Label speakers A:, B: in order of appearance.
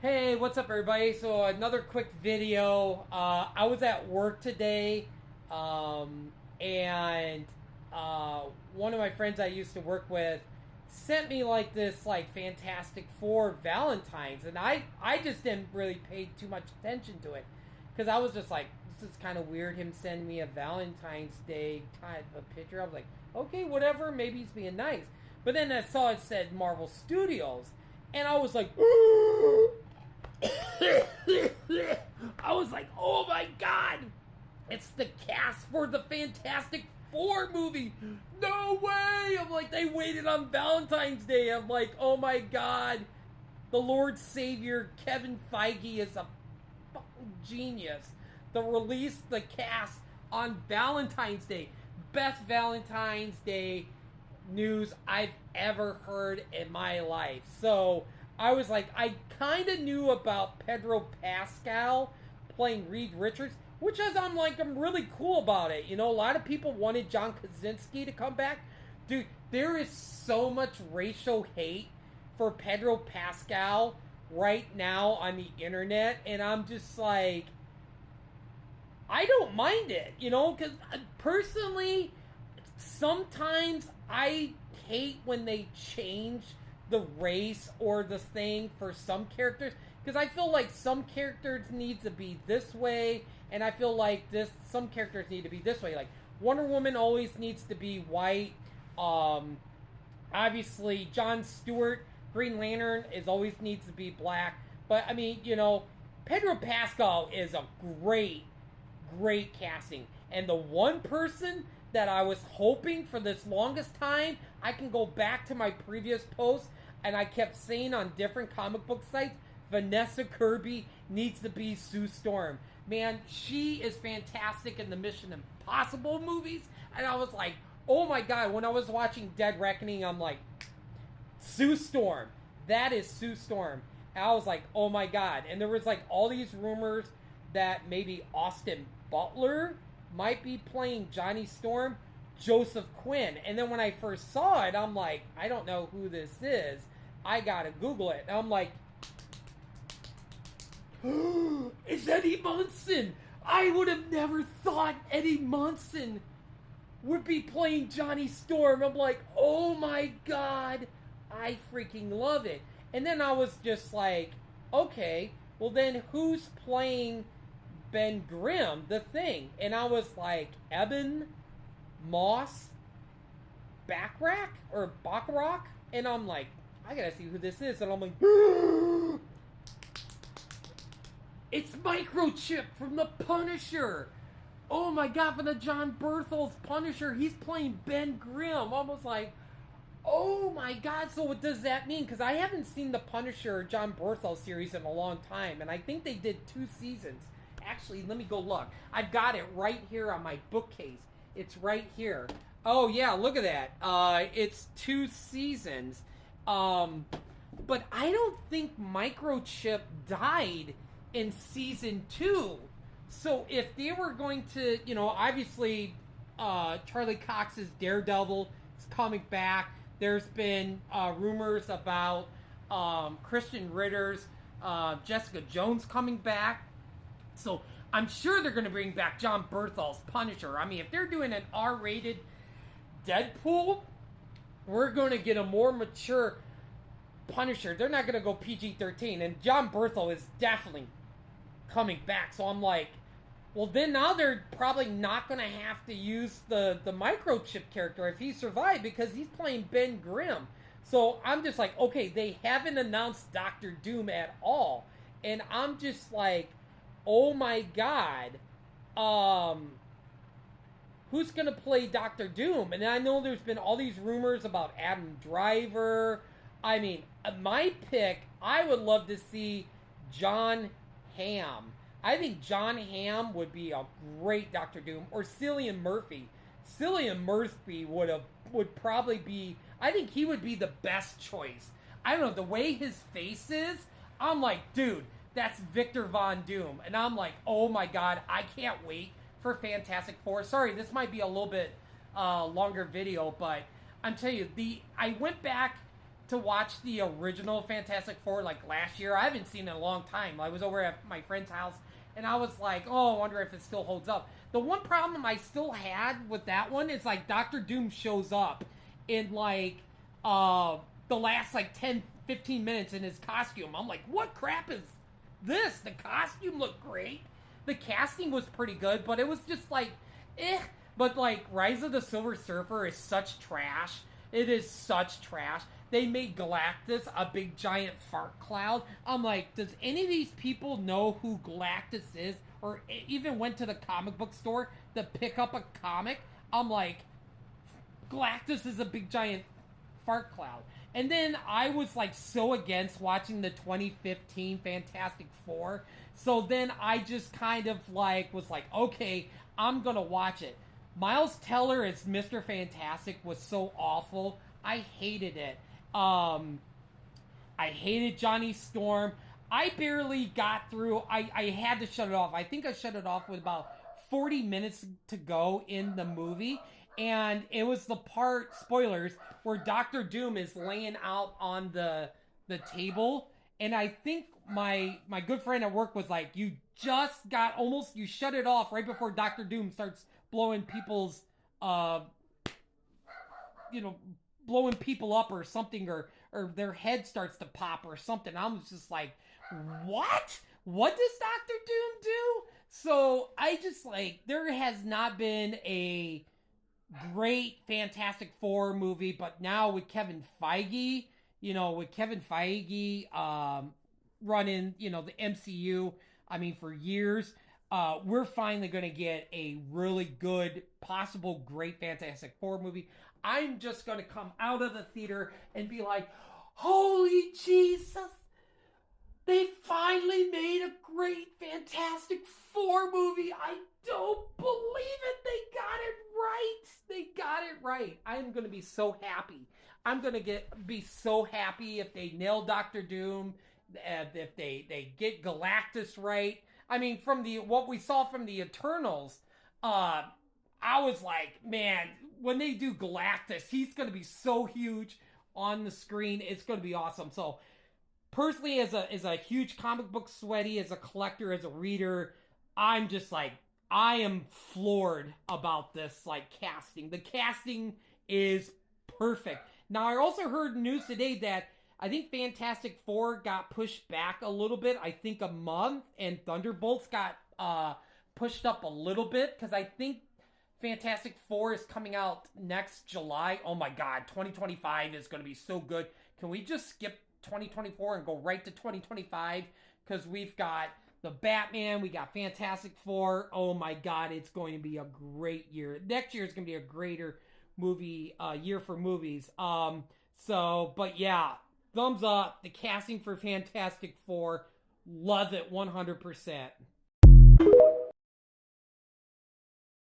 A: Hey, what's up, everybody? So, another quick video. I was at work today, and one of my friends I used to work with sent me like this, like Fantastic Four Valentines, and I just didn't really pay too much attention to it because I was just like, this is kind of weird. Him sending me a Valentine's Day type of picture. I was like, okay, whatever. Maybe he's being nice. But then I saw it said Marvel Studios, and I was like. I was like, oh my god! It's the cast for the Fantastic Four movie! No way! I'm like, they waited on Valentine's Day. I'm like, oh my god. The Lord Savior, Kevin Feige, is a fucking genius. To release the cast on Valentine's Day. Best Valentine's Day news I've ever heard in my life. So I was like, I kind of knew about Pedro Pascal playing Reed Richards, which is I'm really cool about it. You know, a lot of people wanted John Krasinski to come back. Dude, there is so much racial hate for Pedro Pascal right now on the internet, and I'm just like, I don't mind it, you know, because personally, sometimes I hate when they change the race or the thing for some characters, because I feel like some characters need to be this way, and I feel like some characters need to be this way. Like Wonder Woman always needs to be white. Obviously, Jon Stewart, Green Lantern, is always needs to be black. But I mean, you know, Pedro Pascal is a great casting. And the one person that I was hoping for this longest time, I can go back to my previous post, and I kept saying on different comic book sites, Vanessa Kirby needs to be Sue Storm. Man, she is fantastic in the Mission Impossible movies, and I was like, oh my god, when I was watching Dead Reckoning, I'm like, Sue Storm. That is Sue Storm. And I was like, oh my god. And there was like all these rumors that maybe Austin Butler might be playing Johnny Storm, Joseph Quinn. And then when I first saw it, I'm like, I don't know who this is. I gotta Google it. And I'm like, it's Eddie Munson. I would have never thought Eddie Munson would be playing Johnny Storm. I'm like, oh my god, I freaking love it. And then I was just like, okay, well then who's playing Ben Grimm, the Thing? And I was like, Eben Moss Backrack or Bacharach? And I'm like, I gotta see who this is. And I'm like, it's Microchip from The Punisher. Oh my god, for the John Berthol's Punisher, he's playing Ben Grimm. Almost like, oh my god, so what does that mean? Because I haven't seen the Punisher John Berthel series in a long time, and I think they did 2 seasons. Actually, let me go look. I've got it right here on my bookcase. It's right here. Oh yeah, look at that. It's 2 seasons. But I don't think Microchip died in season 2. So if they were going to, you know, obviously Charlie Cox's Daredevil is coming back. There's been rumors about Christian Ritter's Jessica Jones coming back. So I'm sure they're going to bring back John Berthel's Punisher. I mean, if they're doing an R-rated Deadpool, we're going to get a more mature Punisher. They're not going to go PG-13. And John Berthel is definitely coming back. So I'm like, well, then now they're probably not going to have to use the Microchip character if he survived, because he's playing Ben Grimm. So I'm just like, okay, they haven't announced Doctor Doom at all. And I'm just like, oh my god, who's going to play Doctor Doom? And I know there's been all these rumors about Adam Driver. I mean, my pick, I would love to see John Hamm. I think John Hamm would be a great Doctor Doom, or Cillian Murphy. Cillian Murphy would probably be, I think he would be the best choice. I don't know, the way his face is, I'm like, dude, that's Victor Von Doom. And I'm like, oh my god, I can't wait for Fantastic Four. Sorry, this might be a little bit longer video, but I'm telling you, I went back to watch the original Fantastic Four like last year. I haven't seen it in a long time. I was over at my friend's house, and I was like, oh, I wonder if it still holds up. The one problem I still had with that one is like Doctor Doom shows up in like the last like 10, 15 minutes in his costume. I'm like, what crap is this? The costume looked great. The casting was pretty good, but it was just like, eh. But like Rise of the Silver Surfer is such trash. It is such trash. They made Galactus a big giant fart cloud. I'm like, does any of these people know who Galactus is? Or even went to the comic book store to pick up a comic? I'm like, Galactus is a big giant fart cloud. And then I was like so against watching the 2015 Fantastic Four. So then I just kind of like was like, okay, I'm gonna watch it. Miles Teller as Mr. Fantastic was so awful. I hated it. I hated Johnny Storm. I barely got through. I had to shut it off. I think I shut it off with about 40 minutes to go in the movie. And it was the part, spoilers, where Doctor Doom is laying out on the table. And I think my good friend at work was like, you just got almost, you shut it off right before Doctor Doom starts blowing people's, blowing people up or something, or their head starts to pop or something. I was just like, what? What does Doctor Doom do? So I just like, there has not been a great Fantastic Four movie, but now with Kevin Feige, running, the MCU, I mean, for years, we're finally going to get a really good, possible great Fantastic Four movie. I'm just going to come out of the theater and be like, holy Jesus, they finally made a great Fantastic Four movie. I don't believe it. They got it right. They got it right. I'm going to be so happy. I'm going to be so happy if they nail Doctor Doom, if they get Galactus right. I mean, from what we saw from the Eternals, I was like, man, when they do Galactus, he's going to be so huge on the screen. It's going to be awesome. So, personally, as a huge comic book sweaty, as a collector, as a reader, I'm just like, I am floored about this, like, casting. The casting is perfect. Now, I also heard news today that I think Fantastic Four got pushed back a little bit, I think a month, and Thunderbolts got pushed up a little bit, because I think Fantastic Four is coming out next July. Oh my god, 2025 is going to be so good. Can we just skip 2024 and go right to 2025? Because we've got the Batman, we got Fantastic Four. Oh my god, it's going to be a great year. Next year is going to be a greater movie year for movies. But yeah, thumbs up. The casting for Fantastic Four, love it 100%.